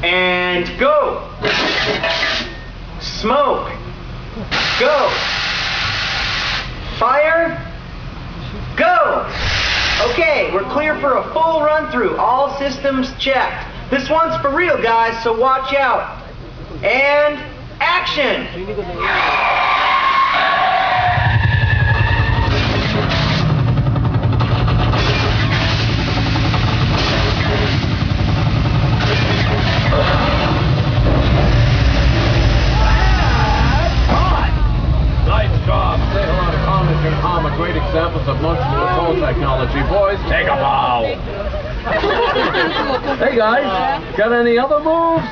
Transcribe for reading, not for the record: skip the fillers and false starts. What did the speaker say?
And go. Smoke. Go. Fire. Go. Okay, we're clear for a full run through. All systems checked. This one's for real, guys, so watch out. And action. Great examples of motion control technology. Boys, take a bow. Hey guys, got any other moves?